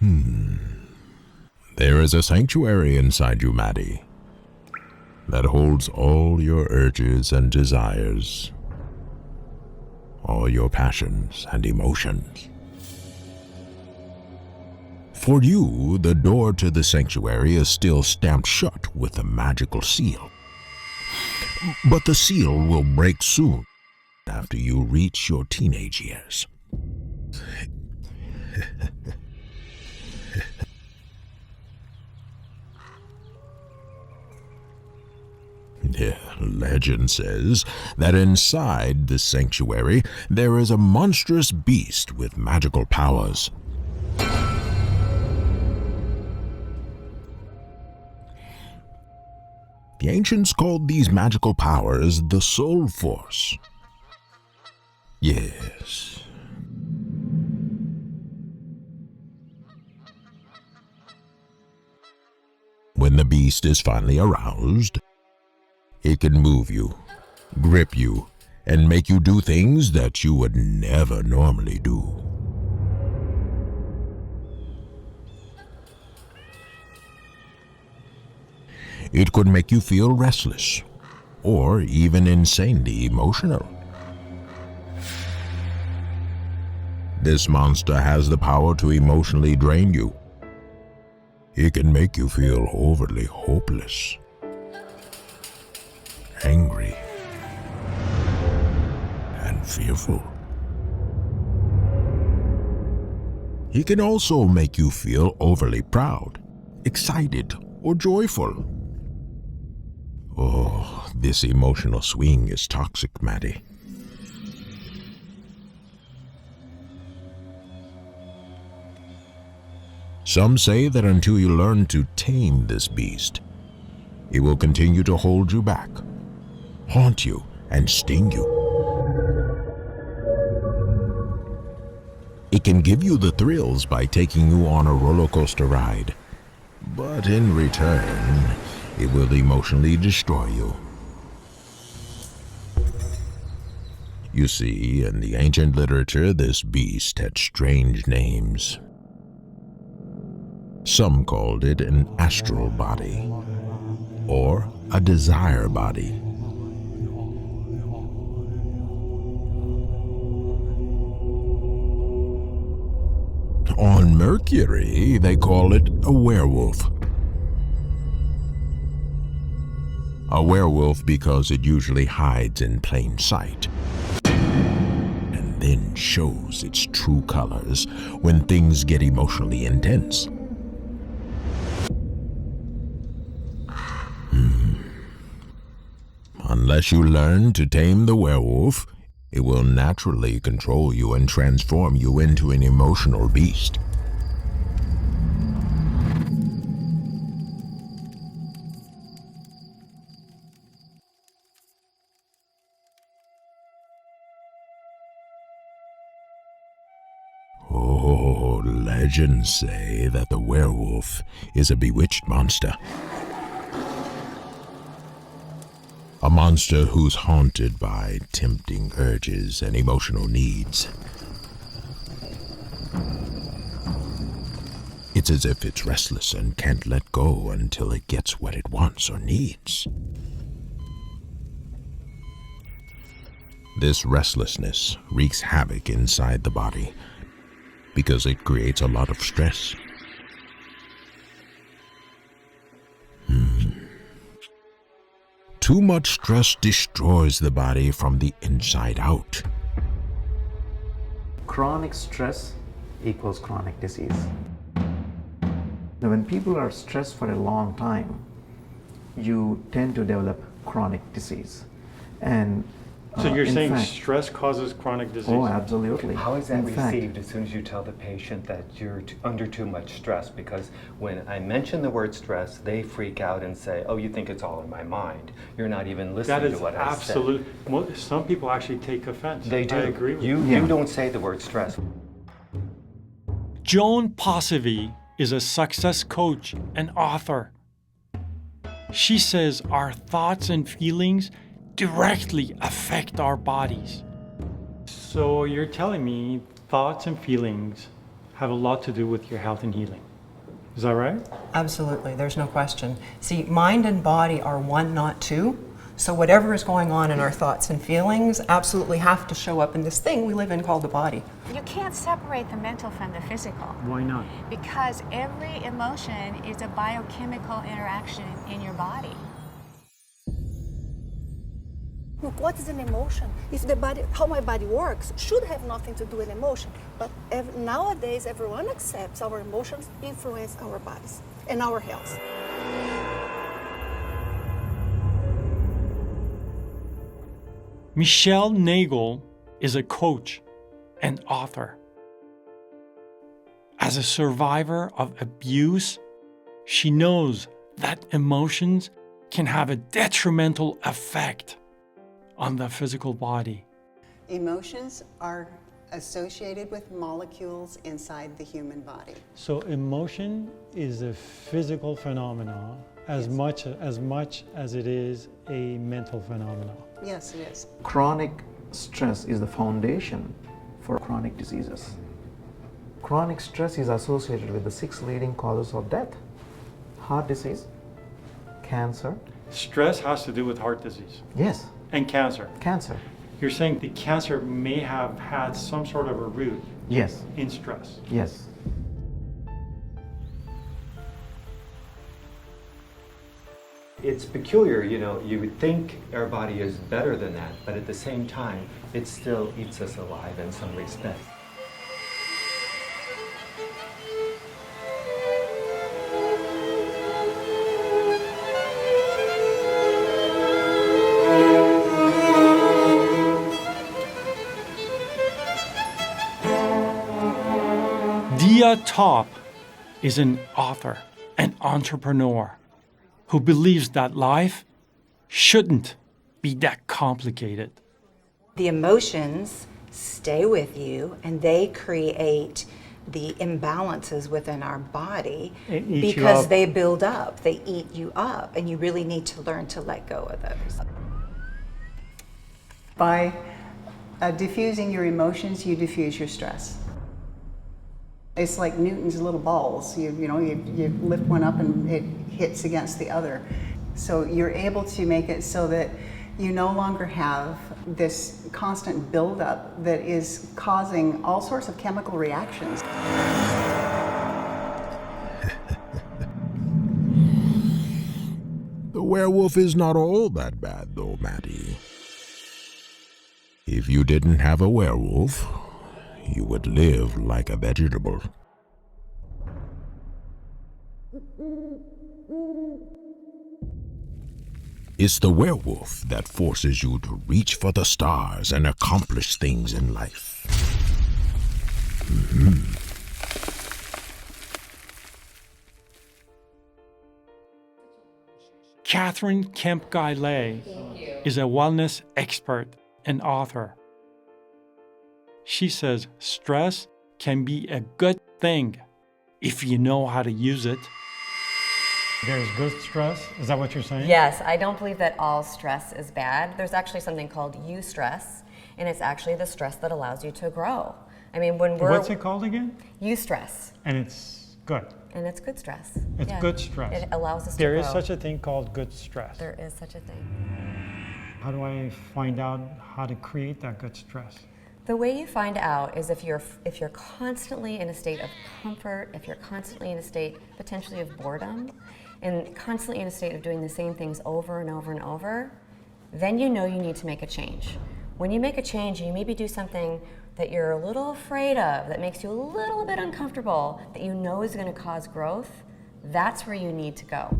There is a sanctuary inside you, Maddie, that holds all your urges and desires, all your passions and emotions. For you, the door to the sanctuary is still stamped shut with a magical seal. But the seal will break soon after you reach your teenage years. Legend says that inside the sanctuary there is a monstrous beast with magical powers. The ancients called these magical powers the Soul Force. Yes. When the beast is finally aroused, it can move you, grip you, and make you do things that you would never normally do. It could make you feel restless, or even insanely emotional. This monster has the power to emotionally drain you. It can make you feel overly hopeless, angry, and fearful. He can also make you feel overly proud, excited, or joyful. Oh, this emotional swing is toxic, Maddie. Some say that until you learn to tame this beast, it will continue to hold you back, haunt you, and sting you. It can give you the thrills by taking you on a roller coaster ride, but in return, it will emotionally destroy you. You see, in the ancient literature, this beast had strange names. Some called it an astral body, or a desire body. On Mercury, they call it a werewolf. A werewolf because it usually hides in plain sight, and then shows its true colors when things get emotionally intense. Unless you learn to tame the werewolf, it will naturally control you and transform you into an emotional beast. Oh, legends say that the werewolf is a bewitched monster. A monster who's haunted by tempting urges and emotional needs. It's as if it's restless and can't let go until it gets what it wants or needs. This restlessness wreaks havoc inside the body because it creates a lot of stress. Too much stress destroys the body from the inside out. Chronic stress equals chronic disease. Now, when people are stressed for a long time, you tend to develop chronic disease. And so you're saying fact, stress causes chronic disease? Oh, absolutely. How is that in received fact, as soon as you tell the patient that you're under too much stress? Because when I mention the word stress, they freak out and say, oh, you think it's all in my mind. You're not even listening to what I said. That is absolute. Some people actually take offense. They do. I agree with you. You don't say the word stress. Joan Possevi is a success coach and author. She says our thoughts and feelings directly affect our bodies. So you're telling me thoughts and feelings have a lot to do with your health and healing. Is that right? Absolutely, there's no question. See, mind and body are one, not two. So whatever is going on in our thoughts and feelings absolutely have to show up in this thing we live in called the body. You can't separate the mental from the physical. Why not? Because every emotion is a biochemical interaction in your body. Look, what is an emotion? If the body, how my body works, should have nothing to do with emotion. But nowadays, everyone accepts our emotions influence our bodies and our health. Michelle Nagel is a coach and author. As a survivor of abuse, she knows that emotions can have a detrimental effect on the physical body. Emotions are associated with molecules inside the human body. So emotion is a physical phenomenon as much as it is a mental phenomenon. Yes, it is. Chronic stress is the foundation for chronic diseases. Chronic stress is associated with the 6 leading causes of death: heart disease, cancer. Stress has to do with heart disease Yes, and cancer. cancer. You're saying the cancer may have had some sort of a root Yes, in stress. yes. It's peculiar, you would think our body is better than that, but at the same time, it still eats us alive in some respects. Dia Top is an author and entrepreneur who believes that life shouldn't be that complicated. The emotions stay with you and they create the imbalances within our body because they build up, they eat you up, and you really need to learn to let go of those. By diffusing your emotions, you diffuse your stress. It's like Newton's little balls. You lift one up and it hits against the other. So you're able to make it so that you no longer have this constant buildup that is causing all sorts of chemical reactions. The werewolf is not all that bad, though, Matty. If you didn't have a werewolf, you would live like a vegetable. It's the werewolf that forces you to reach for the stars and accomplish things in life. Catherine Kemp-Gaillet is a wellness expert and author. She says stress can be a good thing if you know how to use it. There's good stress? Is that what you're saying? Yes, I don't believe that all stress is bad. There's actually something called eustress, and it's actually the stress that allows you to grow. I mean, when we're... What's it called again? Eustress. And it's good. And it's good stress. It's good stress. It allows us to There grow. is such a thing called good stress. There is such a thing. How do I find out how to create that good stress? The way you find out is if you're constantly in a state of comfort, if you're constantly in a state potentially of boredom, and constantly in a state of doing the same things over and over and over, then you know you need to make a change. When you make a change, you maybe do something that you're a little afraid of, that makes you a little bit uncomfortable, that you know is going to cause growth, that's where you need to go.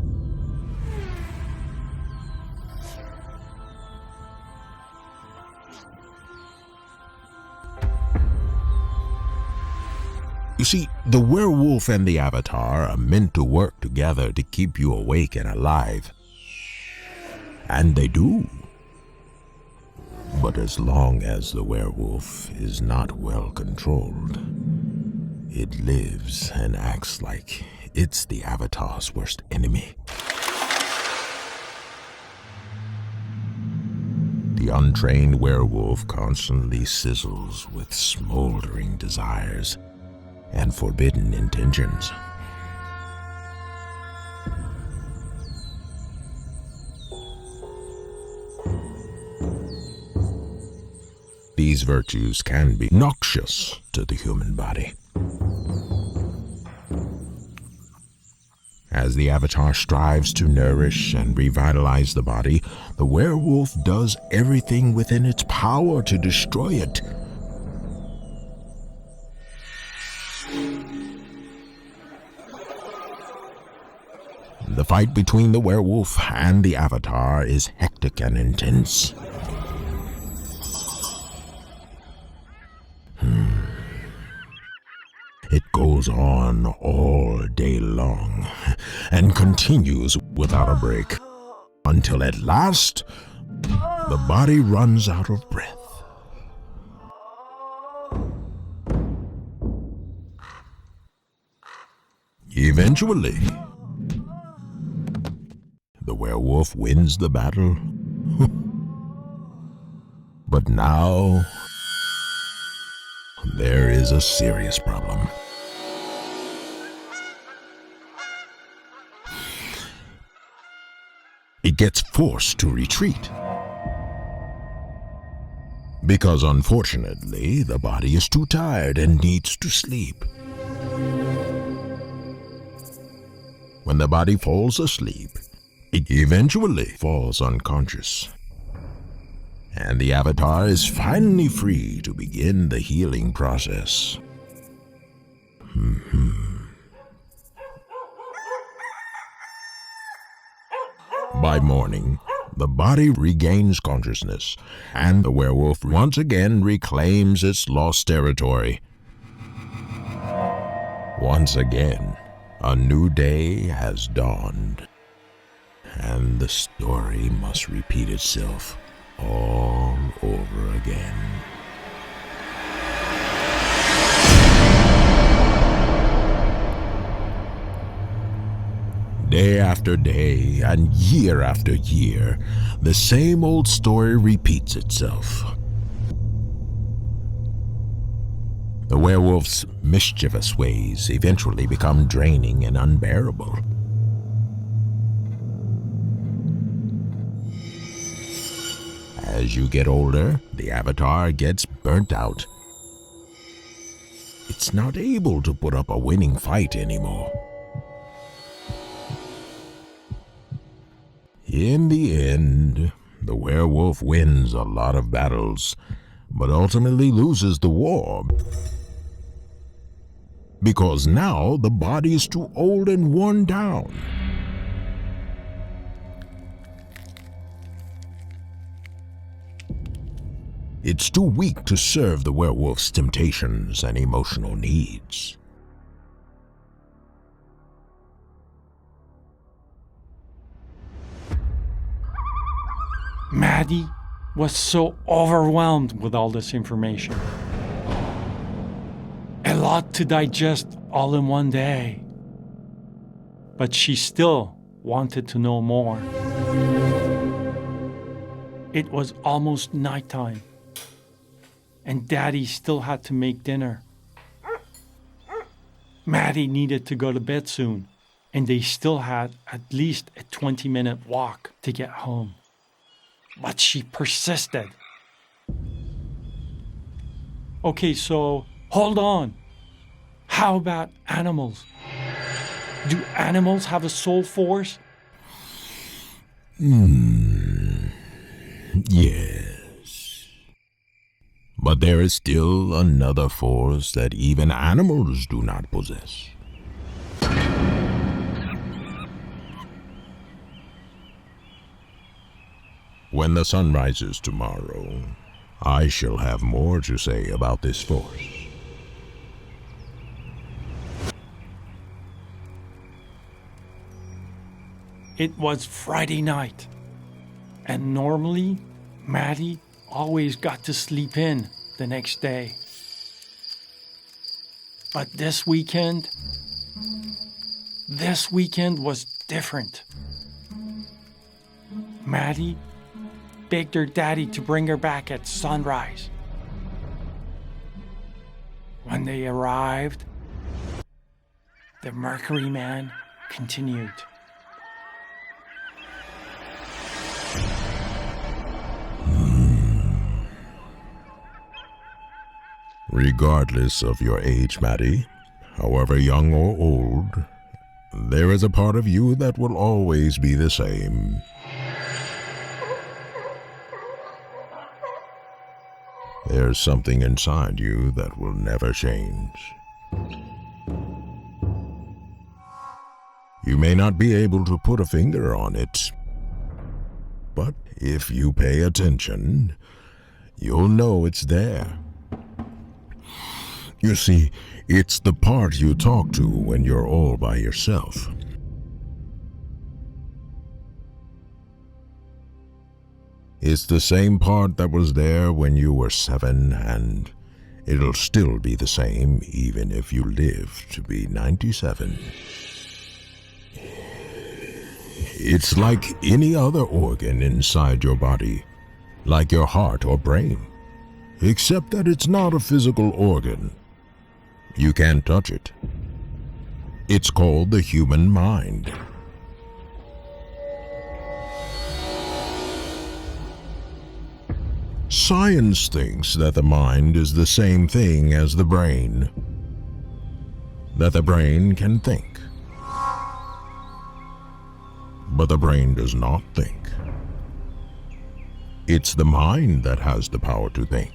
You see, the werewolf and the avatar are meant to work together to keep you awake and alive. And they do. But as long as the werewolf is not well controlled, it lives and acts like it's the avatar's worst enemy. The untrained werewolf constantly sizzles with smoldering desires and forbidden intentions. These virtues can be noxious to the human body. As the avatar strives to nourish and revitalize the body, the werewolf does everything within its power to destroy it. The fight between the werewolf and the avatar is hectic and intense. It goes on all day long and continues without a break until at last the body runs out of breath. Eventually, the werewolf wins the battle. But now, there is a serious problem. It gets forced to retreat. Because unfortunately, the body is too tired and needs to sleep. When the body falls asleep, it eventually falls unconscious. And the avatar is finally free to begin the healing process. By morning, the body regains consciousness, and the werewolf once again reclaims its lost territory. Once again, a new day has dawned, and the story must repeat itself all over again. Day after day and year after year, the same old story repeats itself. The werewolf's mischievous ways eventually become draining and unbearable. As you get older, the avatar gets burnt out. It's not able to put up a winning fight anymore. In the end, the werewolf wins a lot of battles, but ultimately loses the war. Because now the body is too old and worn down. It's too weak to serve the werewolf's temptations and emotional needs. Maddie was so overwhelmed with all this information. A lot to digest all in one day. But she still wanted to know more. It was almost nighttime, and Daddy still had to make dinner. Maddie needed to go to bed soon, and they still had at least a 20-minute walk to get home. But she persisted. Okay, so hold on. How about animals? Do animals have a soul force? Yes. But there is still another force that even animals do not possess. When the sun rises tomorrow, I shall have more to say about this force. It was Friday night, and normally Maddie always got to sleep in the next day. But this weekend was different. Maddie begged her daddy to bring her back at sunrise. When they arrived, The Mercury Man continued. Regardless of your age, Maddie, however young or old, there is a part of you that will always be the same. There's something inside you that will never change. You may not be able to put a finger on it, but if you pay attention, you'll know it's there. You see, it's the part you talk to when you're all by yourself. It's the same part that was there when you were 7, and it'll still be the same even if you live to be 97. It's like any other organ inside your body, like your heart or brain, except that it's not a physical organ. You can't touch it. It's called the human mind. Science thinks that the mind is the same thing as the brain, that the brain can think. But the brain does not think. It's the mind that has the power to think.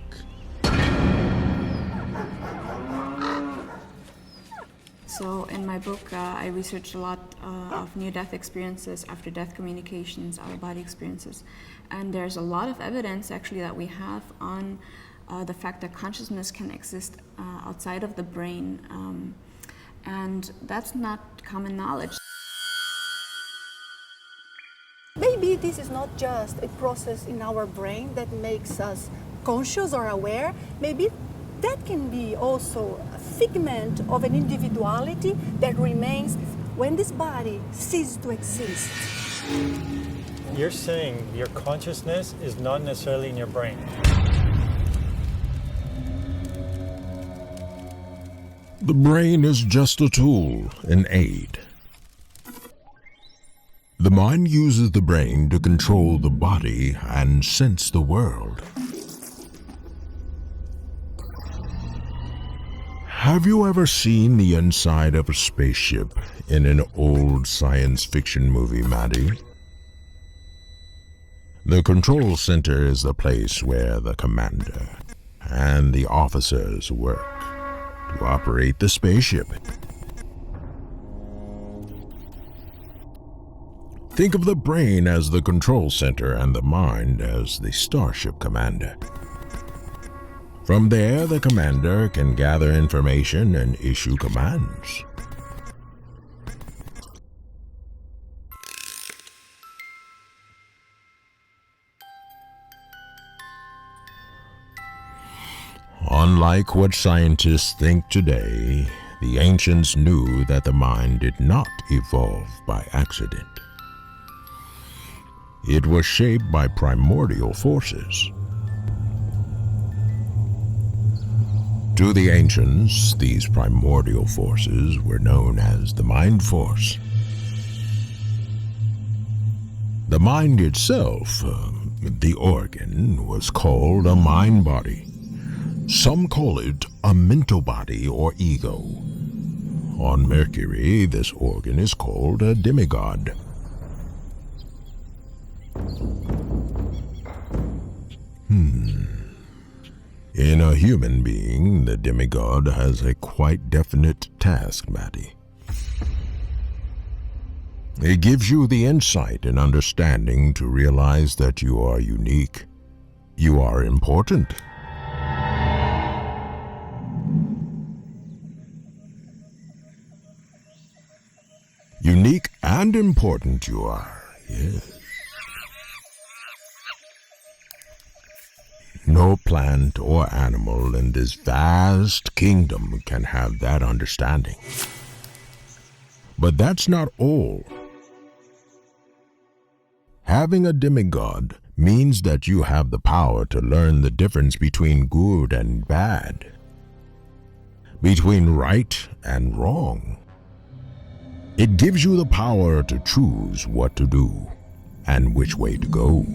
So in my book, I researched a lot of near-death experiences, after-death communications, out-of-body experiences. And there's a lot of evidence actually that we have on the fact that consciousness can exist outside of the brain. And that's not common knowledge. Maybe this is not just a process in our brain that makes us conscious or aware. Maybe that can be also a figment of an individuality that remains when this body ceases to exist. You're saying your consciousness is not necessarily in your brain. The brain is just a tool, an aid. The mind uses the brain to control the body and sense the world. Have you ever seen the inside of a spaceship in an old science fiction movie, Maddie? The control center is the place where the commander and the officers work to operate the spaceship. Think of the brain as the control center and the mind as the starship commander. From there, the commander can gather information and issue commands. Unlike what scientists think today, the ancients knew that the mind did not evolve by accident. It was shaped by primordial forces. To the ancients, these primordial forces were known as the mind force. The mind itself, the organ, was called a mind body. Some call it a mental body or ego. On Mercury, this organ is called a demigod. In a human being, the demigod has a quite definite task, Maddie. It gives you the insight and understanding to realize that you are unique. You are important. Unique and important you are, yes. No plant or animal in this vast kingdom can have that understanding. But that's not all. Having a demigod means that you have the power to learn the difference between good and bad, between right and wrong. It gives you the power to choose what to do and which way to go.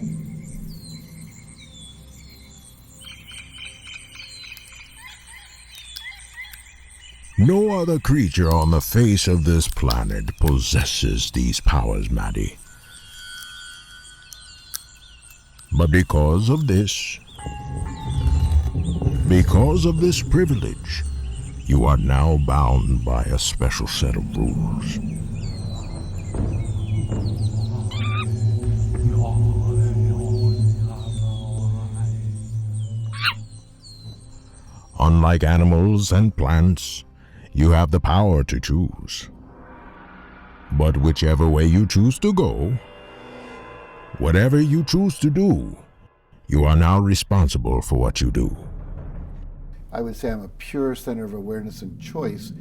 No other creature on the face of this planet possesses these powers, Maddie. But because of this privilege, you are now bound by a special set of rules. Unlike animals and plants, you have the power to choose. But whichever way you choose to go, whatever you choose to do, you are now responsible for what you do. I would say I'm a pure center of awareness and choice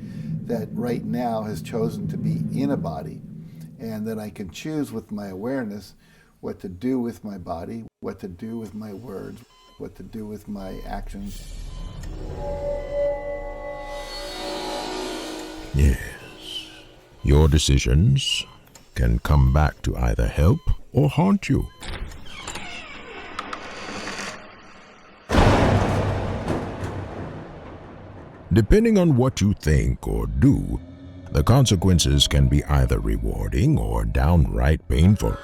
that right now has chosen to be in a body, and that I can choose with my awareness what to do with my body, what to do with my words, what to do with my actions. Yes, your decisions can come back to either help or haunt you. Depending on what you think or do, the consequences can be either rewarding or downright painful.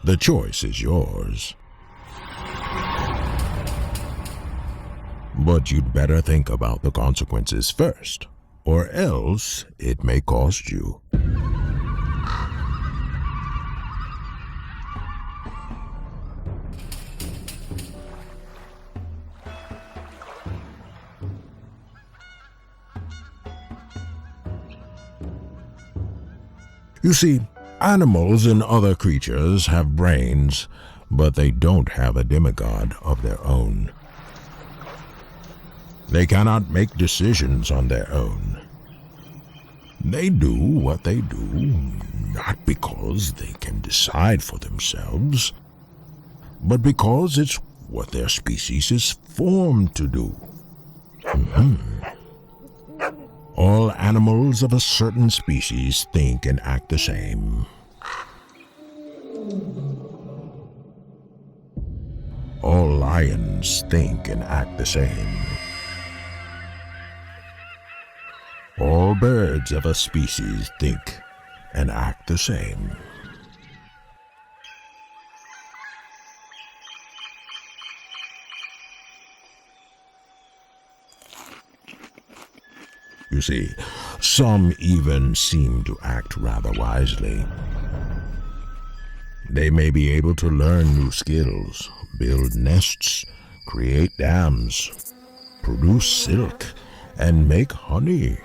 The choice is yours. But you'd better think about the consequences first, or else it may cost you. You see, animals and other creatures have brains, but they don't have a demigod of their own. They cannot make decisions on their own. They do what they do, not because they can decide for themselves, but because it's what their species is formed to do. All animals of a certain species think and act the same. All lions think and act the same. All birds of a species think and act the same. You see, some even seem to act rather wisely. They may be able to learn new skills, build nests, create dams, produce silk, and make honey.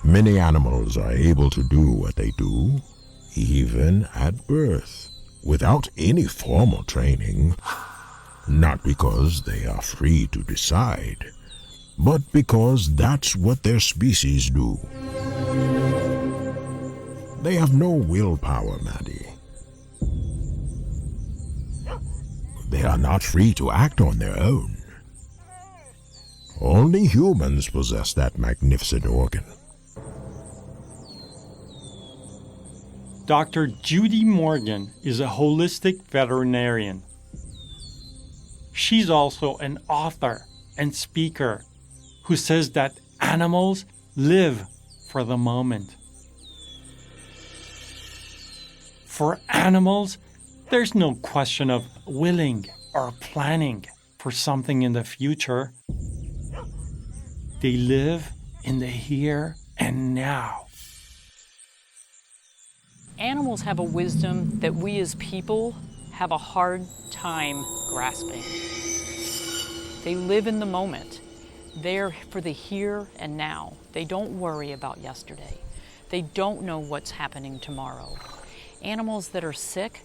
Many animals are able to do what they do, even at birth, without any formal training, not because they are free to decide, but because that's what their species do. They have no willpower, Maddie. They are not free to act on their own. Only humans possess that magnificent organ. Dr. Judy Morgan is a holistic veterinarian. She's also an author and speaker who says that animals live for the moment. For animals, there's no question of willing or planning for something in the future. They live in the here and now. Animals have a wisdom that we as people have a hard time grasping. They live in the moment. They're for the here and now. They don't worry about yesterday. They don't know what's happening tomorrow. Animals that are sick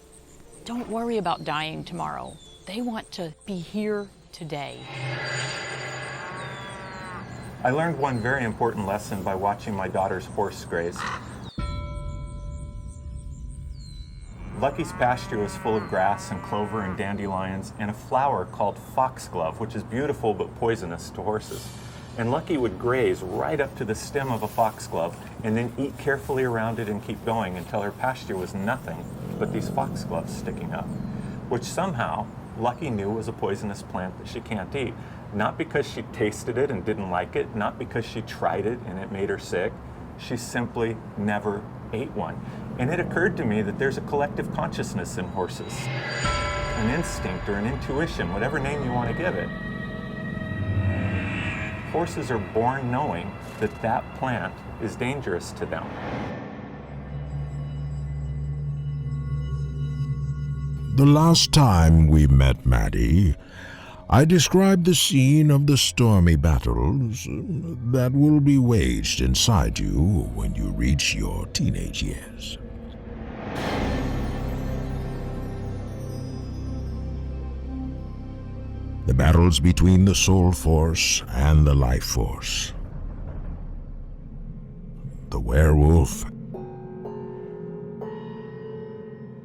don't worry about dying tomorrow. They want to be here today. I learned one very important lesson by watching my daughter's horse graze. Lucky's pasture was full of grass and clover and dandelions and a flower called foxglove, which is beautiful but poisonous to horses. And Lucky would graze right up to the stem of a foxglove and then eat carefully around it and keep going until her pasture was nothing but these foxgloves sticking up, which somehow Lucky knew was a poisonous plant that she can't eat. Not because she tasted it and didn't like it, not because she tried it and it made her sick. She simply never ate one. And it occurred to me that there's a collective consciousness in horses, an instinct or an intuition, whatever name you want to give it. Horses are born knowing that that plant is dangerous to them. The last time we met, Maddie, I described the scene of the stormy battles that will be waged inside you when you reach your teenage years. The battles between the soul force and the life force. The werewolf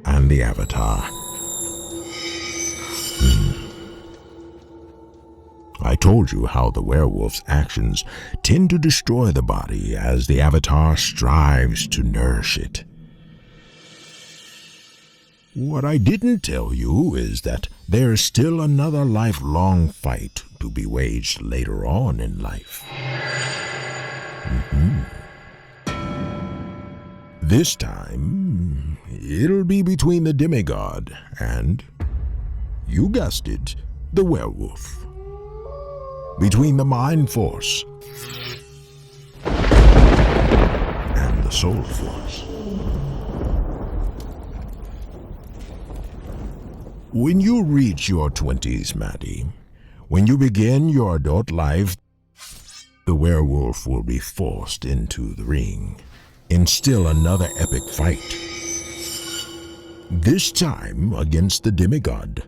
and the avatar. I told you how the werewolf's actions tend to destroy the body as the avatar strives to nourish it. What I didn't tell you is that there's still another lifelong fight to be waged later on in life. This time, it'll be between the Demigod and, you guessed it, the werewolf. Between the mind force and the soul force. When you reach your 20s, Maddie, when you begin your adult life, the werewolf will be forced into the ring in still another epic fight. This time against the Demigod.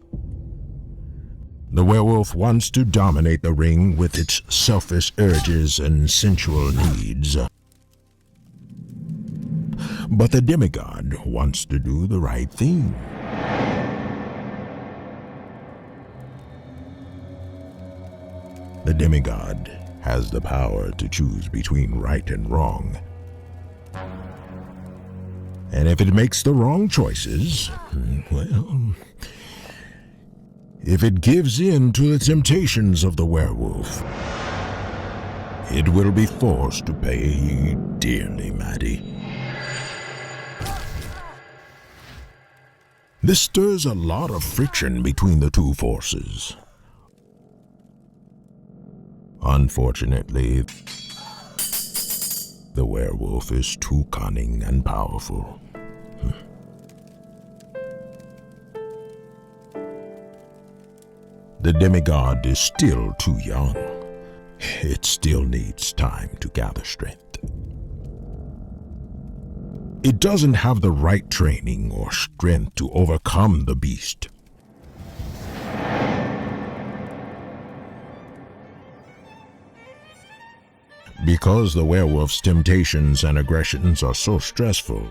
The werewolf wants to dominate the ring with its selfish urges and sensual needs. But the Demigod wants to do the right thing. The Demigod has the power to choose between right and wrong. And if it makes the wrong choices, well, if it gives in to the temptations of the werewolf, it will be forced to pay dearly, Maddie. This stirs a lot of friction between the two forces. Unfortunately, the werewolf is too cunning and powerful. The Demigod is still too young. It still needs time to gather strength. It doesn't have the right training or strength to overcome the beast. Because the werewolf's temptations and aggressions are so stressful,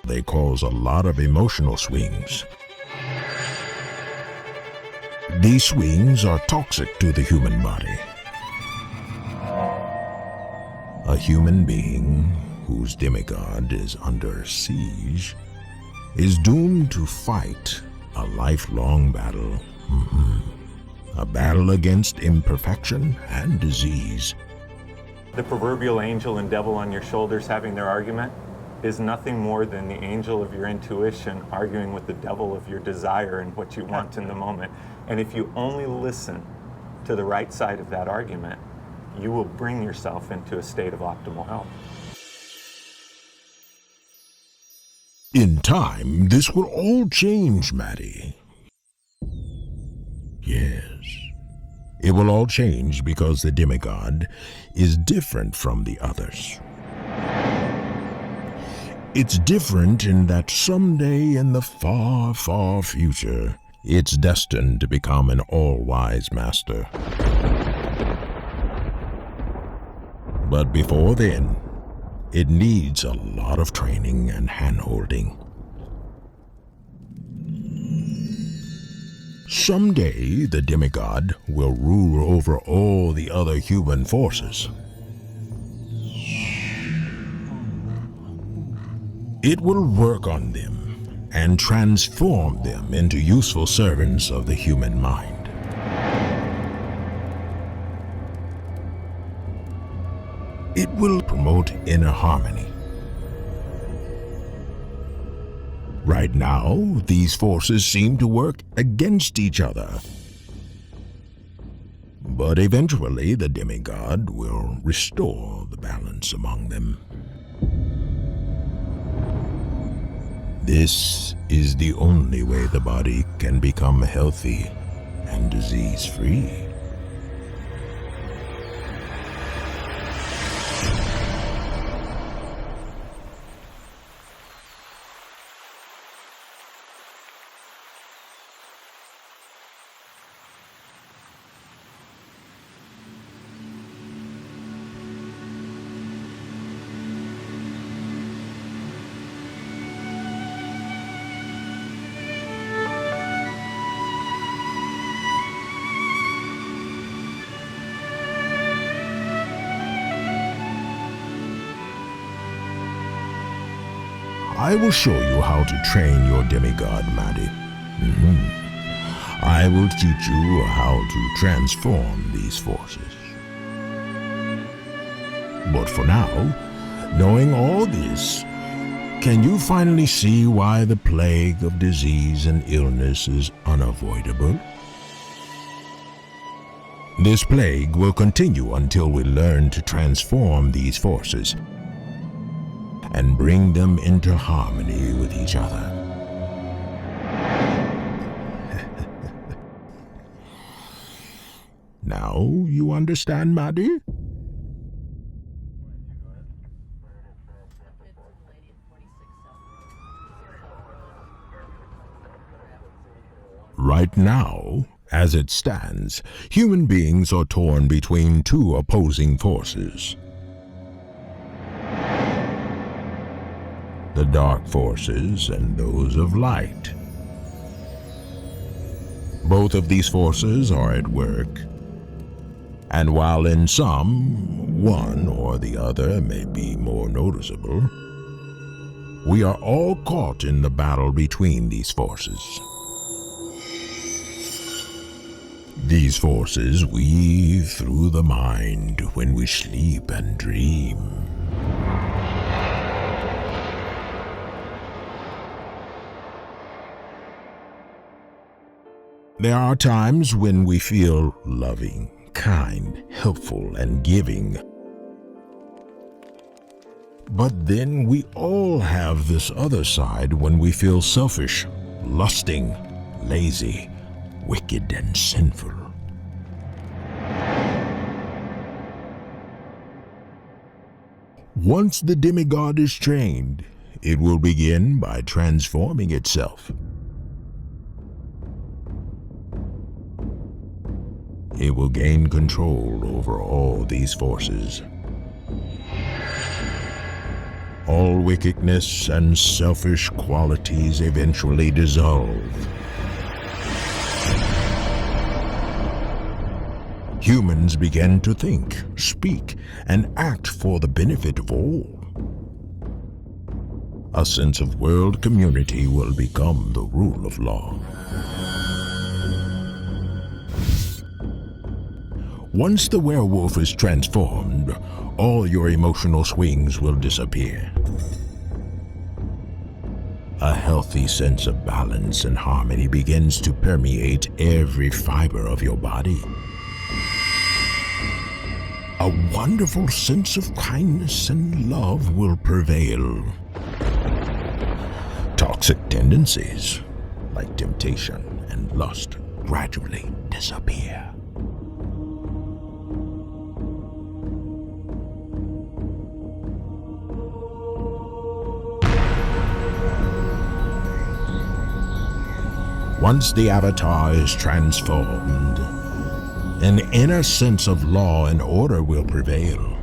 they cause a lot of emotional swings. These swings are toxic to the human body. A human being whose demigod is under siege is doomed to fight a lifelong battle. A battle against imperfection and disease. The proverbial angel and devil on your shoulders having their argument is nothing more than the angel of your intuition arguing with the devil of your desire and what you want in the moment. And if you only listen to the right side of that argument, you will bring yourself into a state of optimal health. In time, this will all change, Maddie. Yes. It will all change because the demigod is different from the others. It's different in that someday in the far, far future, it's destined to become an all-wise master. But before then, it needs a lot of training and hand-holding. Someday the demigod will rule over all the other human forces. It will work on them and transform them into useful servants of the human mind. It will promote inner harmony. Right now, these forces seem to work against each other. But eventually, the demigod will restore the balance among them. This is the only way the body can become healthy and disease-free. I will show you how to train your demigod, Maddie. I will teach you how to transform these forces. But for now, knowing all this, can you finally see why the plague of disease and illness is unavoidable? This plague will continue until we learn to transform these forces and bring them into harmony with each other. Now you understand, Maddie? Right now, as it stands, human beings are torn between two opposing forces. The dark forces and those of light. Both of these forces are at work, and while in some, one or the other may be more noticeable, we are all caught in the battle between these forces. These forces weave through the mind when we sleep and dream. There are times when we feel loving, kind, helpful, and giving. But then we all have this other side when we feel selfish, lusting, lazy, wicked, and sinful. Once the demigod is trained, it will begin by transforming itself. It will gain control over all these forces. All wickedness and selfish qualities eventually dissolve. Humans begin to think, speak, and act for the benefit of all. A sense of world community will become the rule of law. Once the werewolf is transformed, all your emotional swings will disappear. A healthy sense of balance and harmony begins to permeate every fiber of your body. A wonderful sense of kindness and love will prevail. Toxic tendencies, like temptation and lust, gradually disappear. Once the avatar is transformed, an inner sense of law and order will prevail.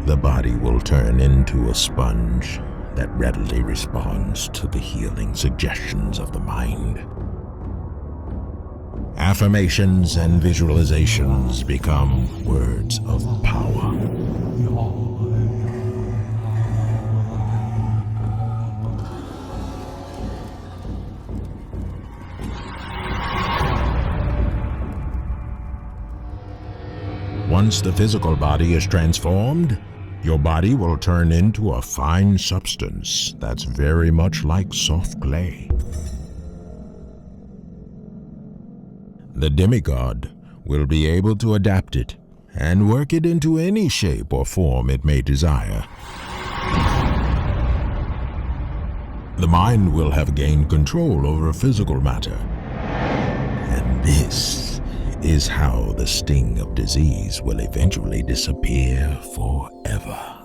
The body will turn into a sponge that readily responds to the healing suggestions of the mind. Affirmations and visualizations become words of power. Once the physical body is transformed, your body will turn into a fine substance that's very much like soft clay. The demigod will be able to adapt it and work it into any shape or form it may desire. The mind will have gained control over physical matter. And this is how the sting of disease will eventually disappear forever.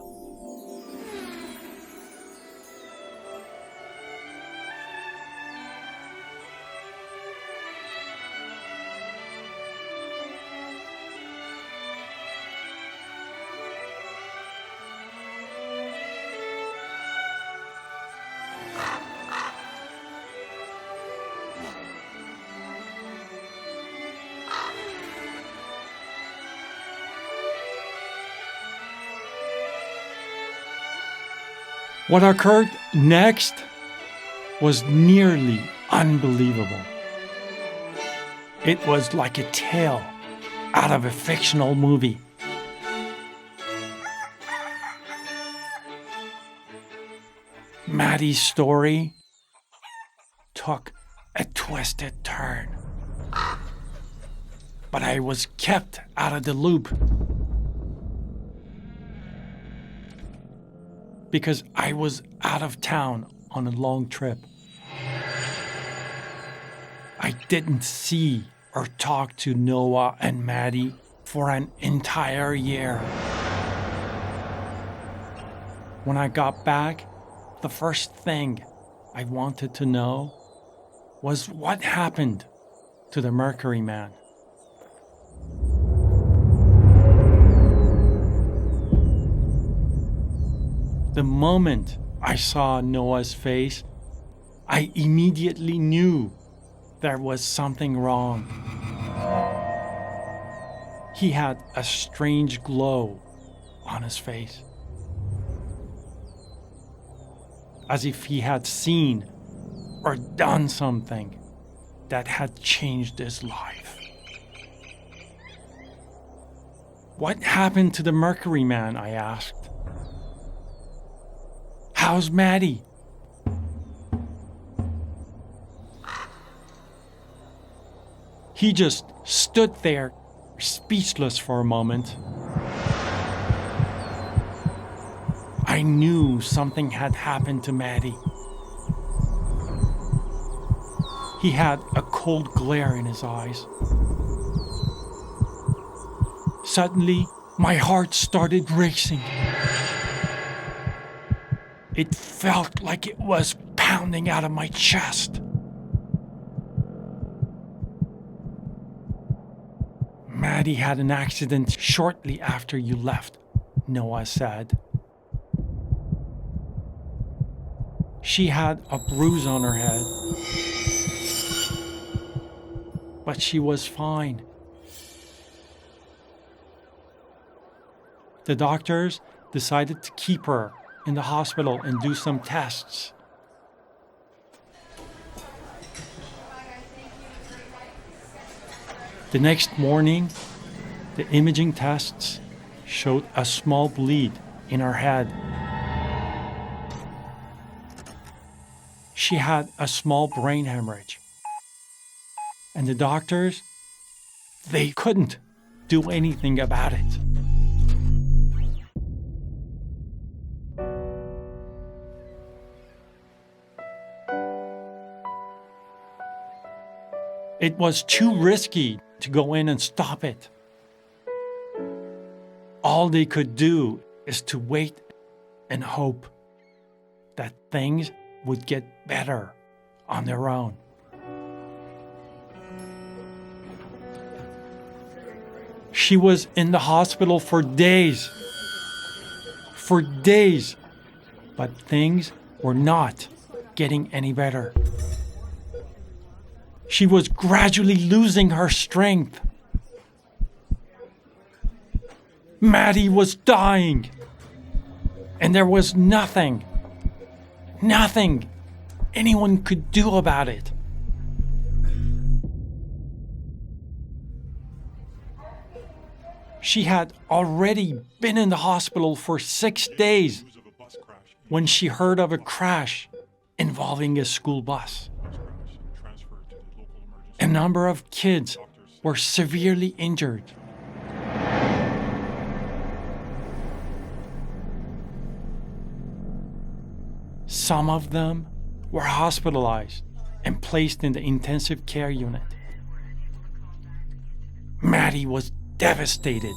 What occurred next was nearly unbelievable. It was like a tale out of a fictional movie. Maddie's story took a twisted turn. But I was kept out of the loop because I was out of town on a long trip. I didn't see or talk to Noah and Maddie for an entire year. When I got back, the first thing I wanted to know was what happened to the Mercury man. The moment I saw Noah's face, I immediately knew there was something wrong. He had a strange glow on his face, as if he had seen or done something that had changed his life. What happened to the Mercury man? I asked. How's Maddie? He just stood there, speechless for a moment. I knew something had happened to Maddie. He had a cold glare in his eyes. Suddenly, my heart started racing. It felt like it was pounding out of my chest. Maddie had an accident shortly after you left, Noah said. She had a bruise on her head, but she was fine. The doctors decided to keep her in the hospital and do some tests. The next morning, the imaging tests showed a small bleed in her head. She had a small brain hemorrhage. And the doctors, they couldn't do anything about it. It was too risky to go in and stop it. All they could do is to wait and hope that things would get better on their own. She was in the hospital for days. But things were not getting any better. She was gradually losing her strength. Maddie was dying. And there was nothing anyone could do about it. She had already been in the hospital for 6 days when she heard of a crash involving a school bus. A number of kids were severely injured. Some of them were hospitalized and placed in the intensive care unit. Maddie was devastated.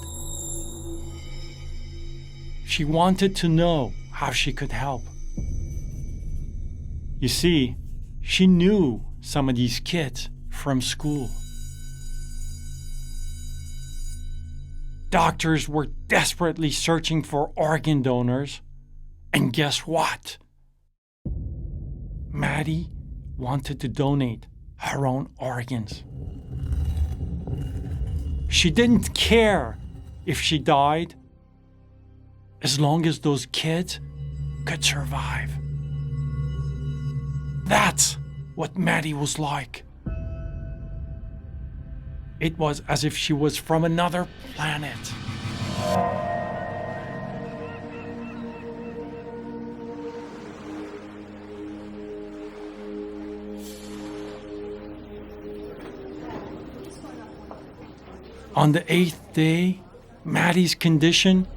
She wanted to know how she could help. You see, she knew some of these kids from school. Doctors were desperately searching for organ donors, and guess what? Maddie wanted to donate her own organs. She didn't care if she died, as long as those kids could survive. That's what Maddie was like. It was as if she was from another planet. On the 8th day, Maddie's condition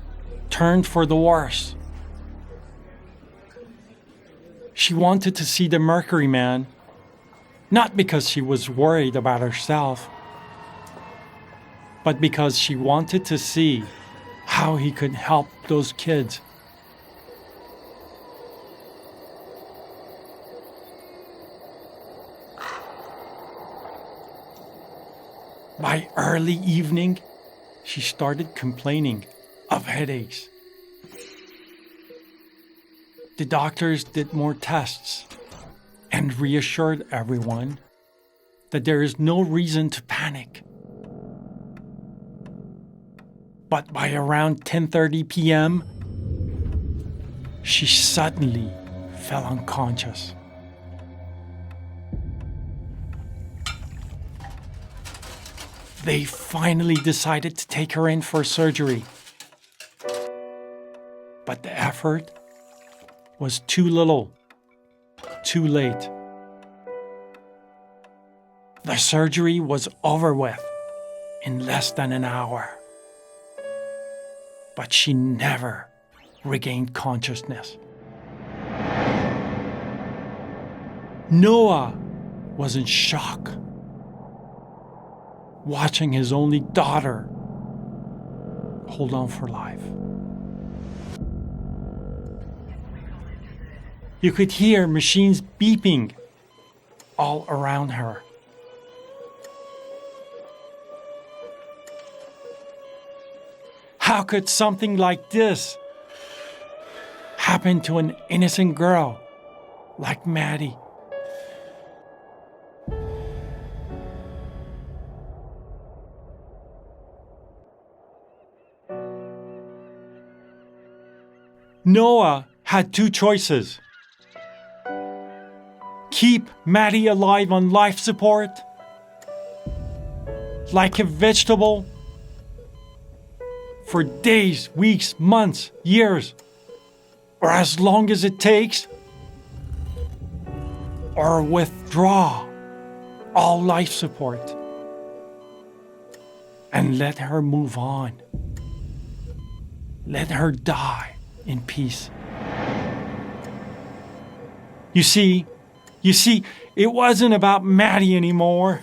turned for the worse. She wanted to see the Mercury man, not because she was worried about herself, but because she wanted to see how he could help those kids. By early evening, she started complaining of headaches. The doctors did more tests and reassured everyone that there is no reason to panic. But by around 10:30 p.m., she suddenly fell unconscious. They finally decided to take her in for surgery. But the effort was too little, too late. The surgery was over with in less than an hour. But she never regained consciousness. Noah was in shock, watching his only daughter hold on for life. You could hear machines beeping all around her. How could something like this happen to an innocent girl like Maddie? Noah had two choices. Keep Maddie alive on life support, like a vegetable, for days, weeks, months, years, or as long as it takes, or withdraw all life support and let her move on. Let her die in peace. You see, it wasn't about Maddie anymore.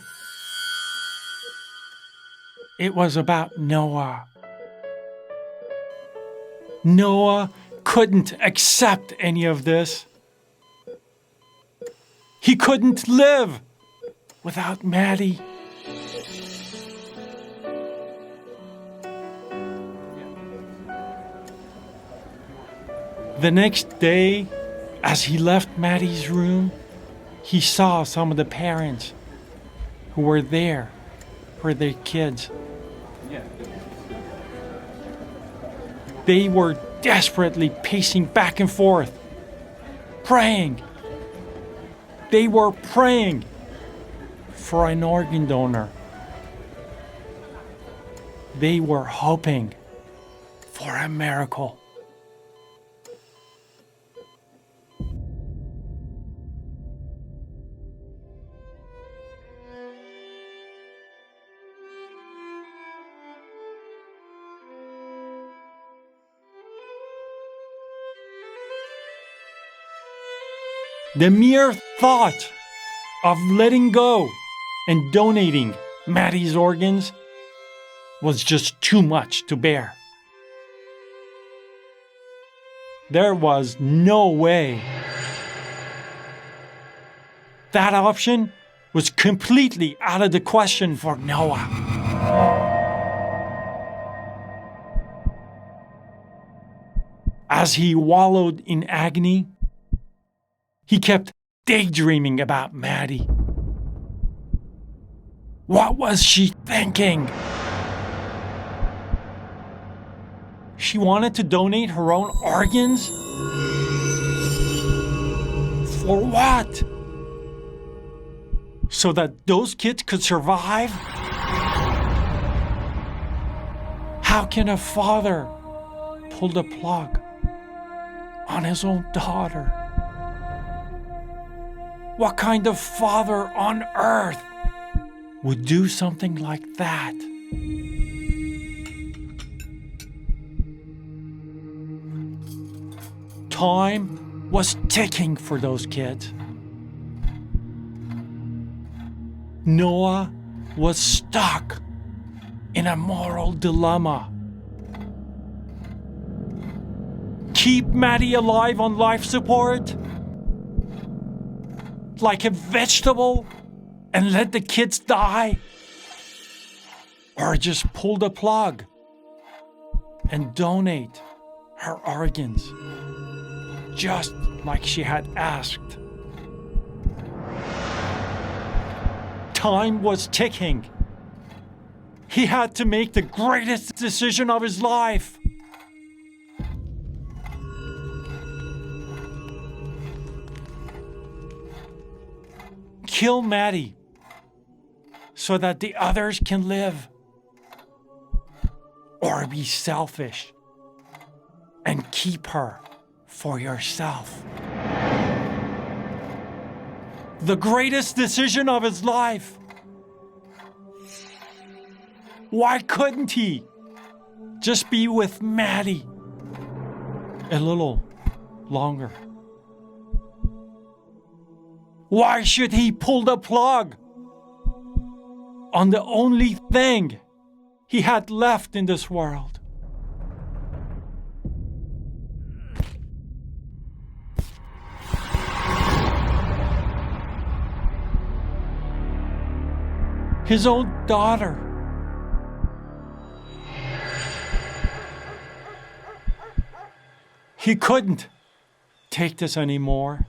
It was about Noah. Noah couldn't accept any of this. He couldn't live without Maddie. The next day, as he left Maddie's room, he saw some of the parents who were there for their kids. They were desperately pacing back and forth, praying. They were praying for an organ donor. They were hoping for a miracle. The mere thought of letting go and donating Maddie's organs was just too much to bear. There was no way. That option was completely out of the question for Noah. As he wallowed in agony, he kept daydreaming about Maddie. What was she thinking? She wanted to donate her own organs? For what? So that those kids could survive? How can a father pull the plug on his own daughter? What kind of father on earth would do something like that? Time was ticking for those kids. Noah was stuck in a moral dilemma. Keep Maddie alive on life support? Like a vegetable and let the kids die? Or just pull the plug and donate her organs, just like she had asked. Time was ticking. He had to make the greatest decision of his life. Kill Maddie so that the others can live. Or be selfish and keep her for yourself. The greatest decision of his life. Why couldn't he just be with Maddie a little longer? Why should he pull the plug on the only thing he had left in this world? His own daughter. He couldn't take this anymore.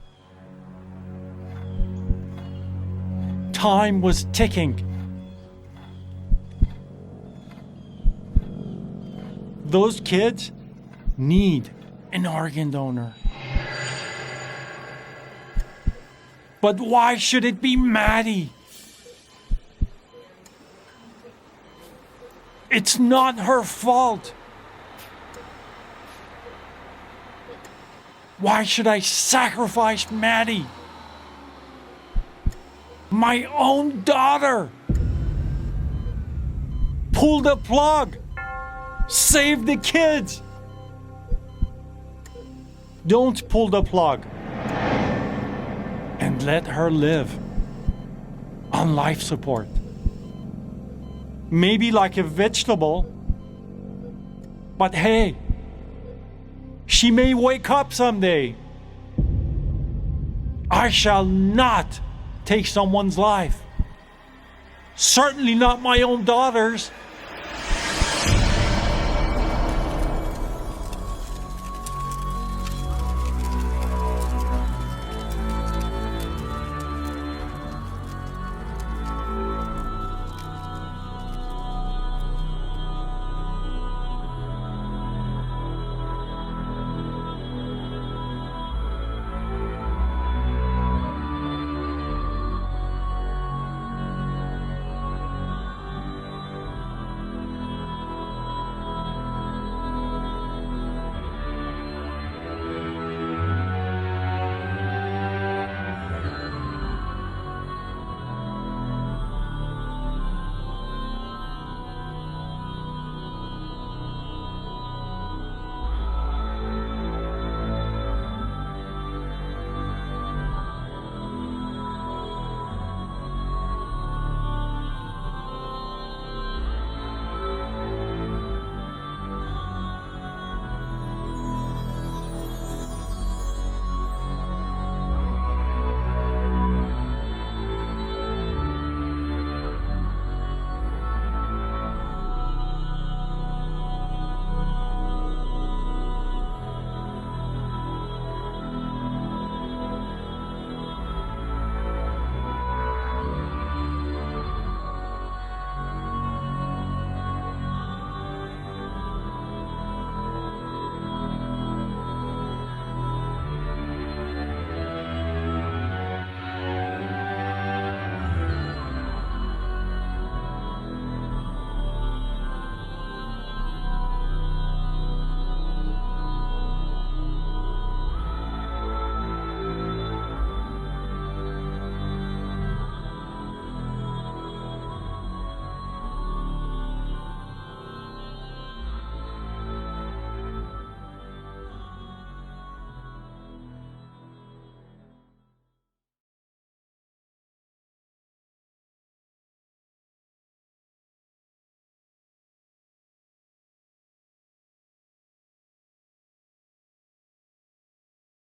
Time was ticking. Those kids need an organ donor. But why should it be Maddie? It's not her fault. Why should I sacrifice Maddie? My own daughter. Pull the plug. Save the kids. Don't pull the plug. And let her live on life support. Maybe like a vegetable. But hey, she may wake up someday. I shall not take someone's life. Certainly not my own daughter's.